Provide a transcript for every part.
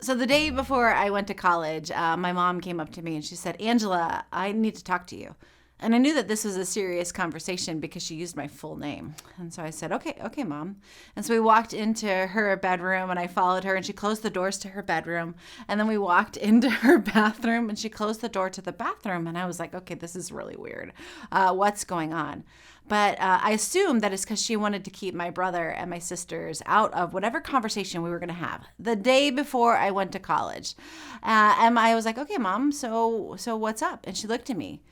So the day before I went to college, my mom came up to me and she said, Angela, I need to talk to you. And I knew that this was a serious conversation because she used my full name. And so I said, okay, Mom. And so we walked into her bedroom and I followed her and she closed the doors to her bedroom. And then we walked into her bathroom and she closed the door to the bathroom. And I was like, okay, this is really weird. What's going on? But I assumed that it's because she wanted to keep my brother and my sisters out of whatever conversation we were going to have the day before I went to college. And I was like, okay, Mom, so what's up? And she looked at me.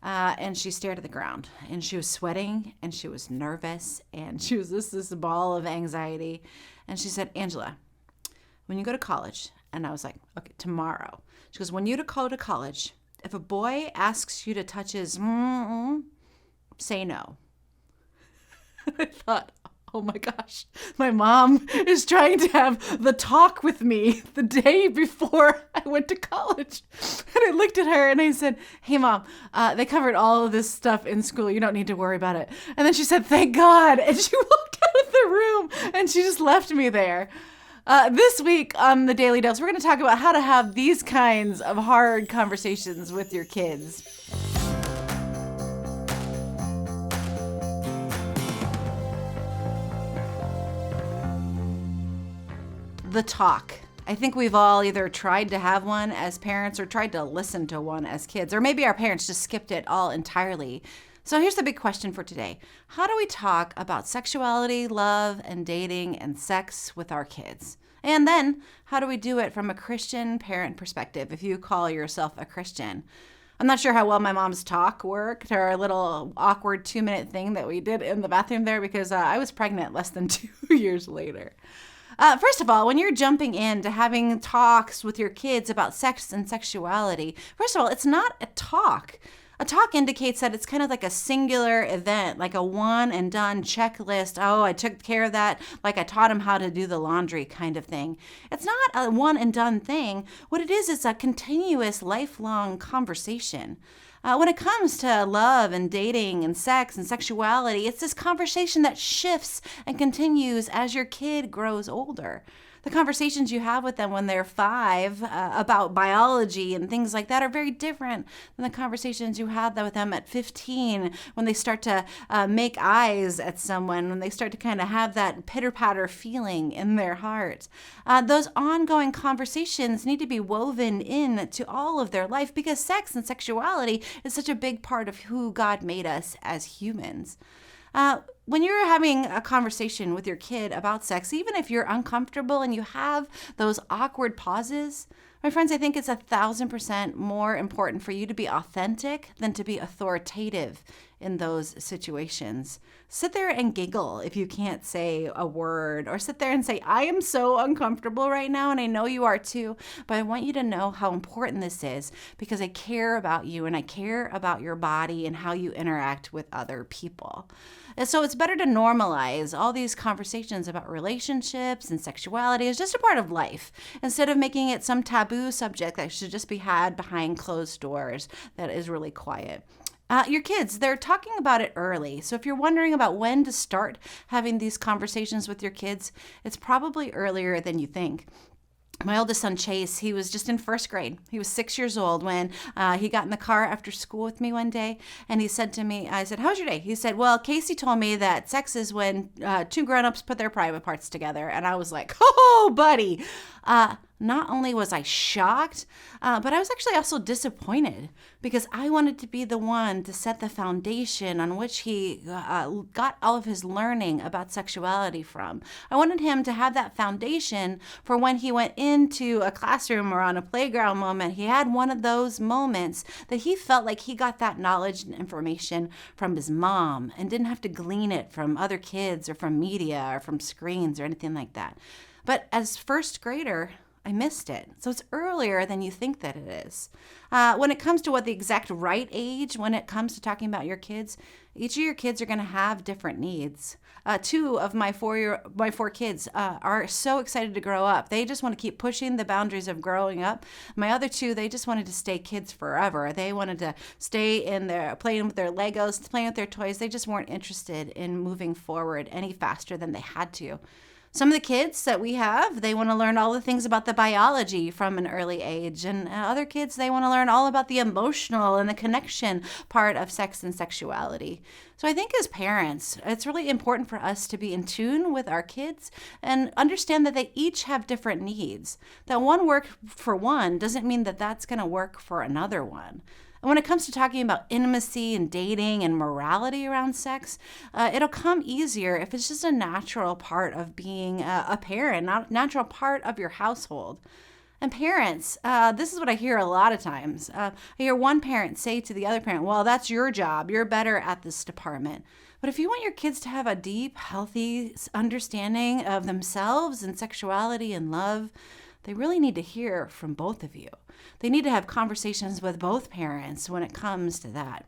And she stared at the ground and she was sweating and she was nervous and she was this ball of anxiety. And she said, Angela, when you go to college, and I was like, okay, tomorrow. She goes, when you go to college, if a boy asks you to touch his say no. I thought, oh my gosh, my mom is trying to have the talk with me the day before I went to college. And I looked at her and I said, hey, Mom, they covered all of this stuff in school. You don't need to worry about it. And then she said, thank God. And she walked out of the room and she just left me there. This week on the Daily Dose, we're going to talk about how to have these kinds of hard conversations with your kids. The talk. I think we've all either tried to have one as parents or tried to listen to one as kids, or maybe our parents just skipped it all entirely. So here's the big question for today. How do we talk about sexuality, love, and dating and sex with our kids? And then how do we do it from a Christian parent perspective, if you call yourself a Christian? I'm not sure how well my mom's talk worked, or a little awkward 2-minute thing that we did in the bathroom there, because I was pregnant less than 2 years later. First of all, when you're jumping into having talks with your kids about sex and sexuality, first of all, it's not a talk. A talk indicates that it's kind of like a singular event, like a one and done checklist. Oh, I took care of that, like I taught him how to do the laundry kind of thing. It's not a one and done thing. What it is a continuous, lifelong conversation. When it comes to love and dating and sex and sexuality, it's this conversation that shifts and continues as your kid grows older. The conversations you have with them when they're 5 about biology and things like that are very different than the conversations you had with them at 15 when they start to make eyes at someone, when they start to kind of have that pitter-patter feeling in their heart. Those ongoing conversations need to be woven in to all of their life because sex and sexuality is such a big part of who God made us as humans. When you're having a conversation with your kid about sex, even if you're uncomfortable and you have those awkward pauses, my friends, I think it's 1,000% more important for you to be authentic than to be authoritative in those situations. Sit there and giggle if you can't say a word, or sit there and say, I am so uncomfortable right now, and I know you are too, but I want you to know how important this is because I care about you and I care about your body and how you interact with other people. And so it's better to normalize all these conversations about relationships and sexuality as just a part of life, instead of making it some taboo subject that should just be had behind closed doors that is really quiet. Your kids, they're talking about it early. So if you're wondering about when to start having these conversations with your kids, it's probably earlier than you think. My oldest son, Chase, he was just in first grade. He was 6 years old when he got in the car after school with me one day. And he said to me, I said, how's your day? He said, well, Casey told me that sex is when 2 grown-ups put their private parts together. And I was like, oh, buddy. Not only was I shocked, but I was actually also disappointed because I wanted to be the one to set the foundation on which he got all of his learning about sexuality from. I wanted him to have that foundation for when he went into a classroom or on a playground moment. He had one of those moments that he felt like he got that knowledge and information from his mom and didn't have to glean it from other kids or from media or from screens or anything like that. But as first grader, I missed it. So it's earlier than you think that it is. When it comes to what the exact right age, when it comes to talking about your kids, each of your kids are going to have different needs. 2 of my 4 kids are so excited to grow up. They just want to keep pushing the boundaries of growing up. My other 2, they just wanted to stay kids forever. They wanted to stay in there playing with their Legos, playing with their toys. They just weren't interested in moving forward any faster than they had to. Some of the kids that we have, they want to learn all the things about the biology from an early age. And other kids, they want to learn all about the emotional and the connection part of sex and sexuality. So I think as parents, it's really important for us to be in tune with our kids and understand that they each have different needs. That one work for one doesn't mean that that's going to work for another one. And when it comes to talking about intimacy and dating and morality around sex, it'll come easier if it's just a natural part of being a parent, not a natural part of your household. And parents, this is what I hear a lot of times. I hear one parent say to the other parent, well, that's your job. You're better at this department. But if you want your kids to have a deep, healthy understanding of themselves and sexuality and love, they really need to hear from both of you. They need to have conversations with both parents when it comes to that.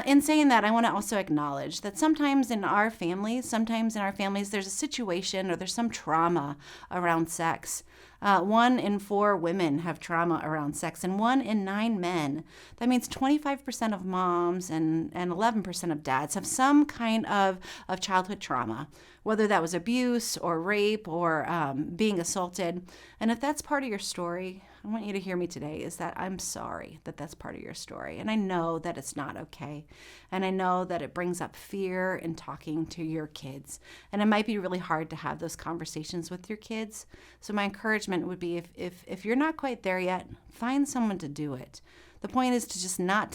In saying that, I want to also acknowledge that sometimes in our families, there's a situation or there's some trauma around sex. 1 in 4 women have trauma around sex, and 1 in 9 men. That means 25% of moms and 11% of dads have some kind of childhood trauma, whether that was abuse or rape or being assaulted. And if that's part of your story, I want you to hear me today is that I'm sorry that that's part of your story. And I know that it's not okay. And I know that it brings up fear in talking to your kids. And it might be really hard to have those conversations with your kids. So my encouragement would be if you're not quite there yet, find someone to do it. The point is to just not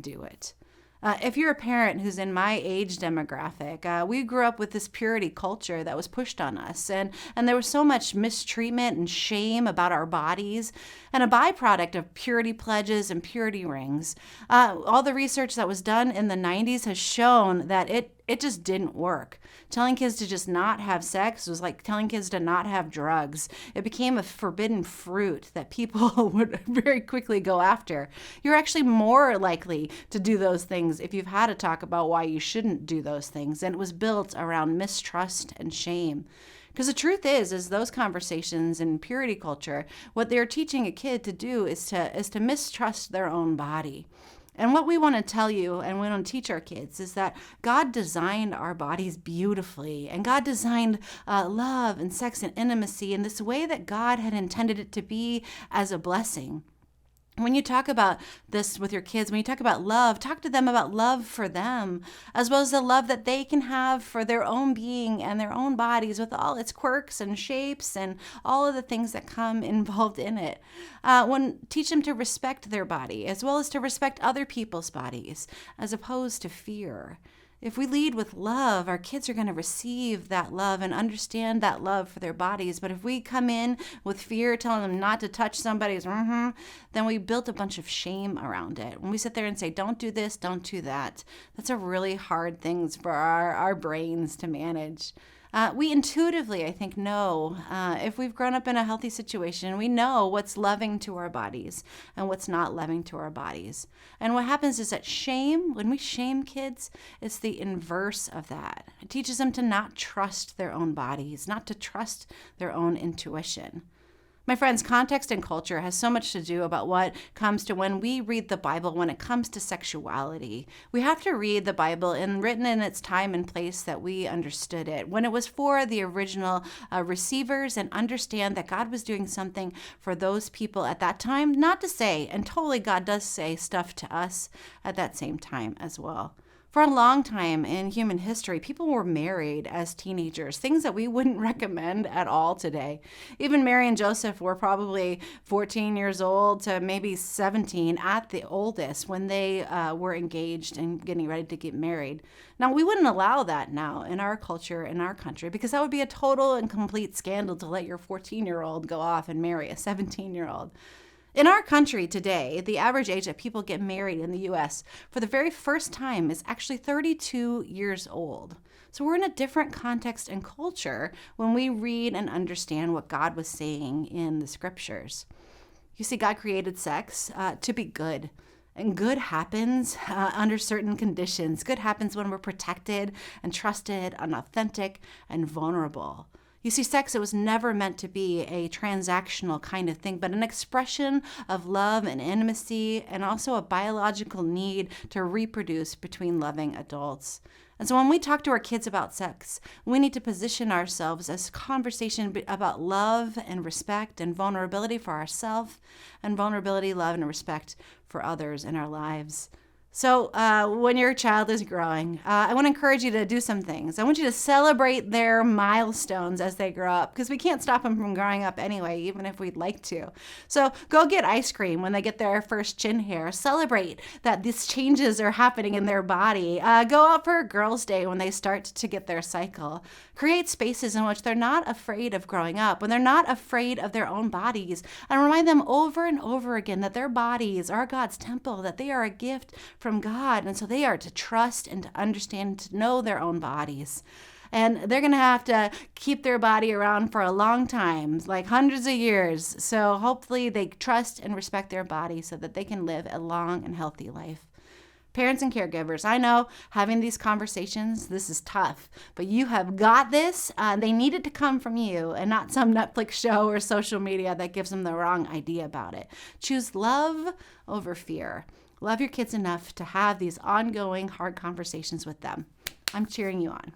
do it. If you're a parent who's in my age demographic, we grew up with this purity culture that was pushed on us. And there was so much mistreatment and shame about our bodies. And a byproduct of purity pledges and purity rings, all the research that was done in the 90s has shown that it just didn't work. Telling kids to just not have sex was like telling kids to not have drugs. It became a forbidden fruit that people would very quickly go after. You're actually more likely to do those things if you've had a talk about why you shouldn't do those things. And it was built around mistrust and shame. Because the truth is those conversations in purity culture, what they're teaching a kid to do is to mistrust their own body. And what we want to tell you and we want to teach our kids is that God designed our bodies beautifully, and God designed love and sex and intimacy in this way that God had intended it to be as a blessing. When you talk about this with your kids, when you talk about love, talk to them about love for them, as well as the love that they can have for their own being and their own bodies with all its quirks and shapes and all of the things that come involved in it. Teach them to respect their body, as well as to respect other people's bodies, as opposed to fear. If we lead with love, our kids are going to receive that love and understand that love for their bodies. But if we come in with fear, telling them not to touch somebody's, then we built a bunch of shame around it. When we sit there and say, don't do this, don't do that, that's a really hard thing for our brains to manage. We intuitively, I think, know if we've grown up in a healthy situation, we know what's loving to our bodies and what's not loving to our bodies. And what happens is that shame, when we shame kids, it's the inverse of that. It teaches them to not trust their own bodies, not to trust their own intuition. My friends, context and culture has so much to do about what comes to when we read the Bible when it comes to sexuality. We have to read the Bible written in its time and place that we understood it, when it was for the original receivers, and understand that God was doing something for those people at that time. Not to say, and totally God does say stuff to us at that same time as well. For a long time in human history, people were married as teenagers, things that we wouldn't recommend at all today. Even Mary and Joseph were probably 14 years old to maybe 17 at the oldest when they were engaged and getting ready to get married. Now, we wouldn't allow that now in our culture, in our country, because that would be a total and complete scandal to let your 14-year-old go off and marry a 17-year-old. In our country today, the average age that people get married in the U.S. for the very first time is actually 32 years old. So we're in a different context and culture when we read and understand what God was saying in the scriptures. You see, God created sex to be good. And good happens under certain conditions. Good happens when we're protected and trusted and authentic and vulnerable. You see, sex, it was never meant to be a transactional kind of thing, but an expression of love and intimacy, and also a biological need to reproduce between loving adults. And so when we talk to our kids about sex, we need to position ourselves as conversation about love and respect and vulnerability for ourselves and vulnerability, love, and respect for others in our lives. So when your child is growing, I want to encourage you to do some things. I want you to celebrate their milestones as they grow up, because we can't stop them from growing up anyway, even if we'd like to. So go get ice cream when they get their first chin hair. Celebrate that these changes are happening in their body. Go out for a girls' day when they start to get their cycle. Create spaces in which they're not afraid of growing up, when they're not afraid of their own bodies, and remind them over and over again that their bodies are God's temple, that they are a gift from God, and so they are to trust and to understand and to know their own bodies. And they're going to have to keep their body around for a long time, like hundreds of years. So hopefully they trust and respect their body so that they can live a long and healthy life. Parents and caregivers, I know having these conversations, this is tough, but you have got this. They need it to come from you and not some Netflix show or social media that gives them the wrong idea about it. Choose love over fear. Love your kids enough to have these ongoing hard conversations with them. I'm cheering you on.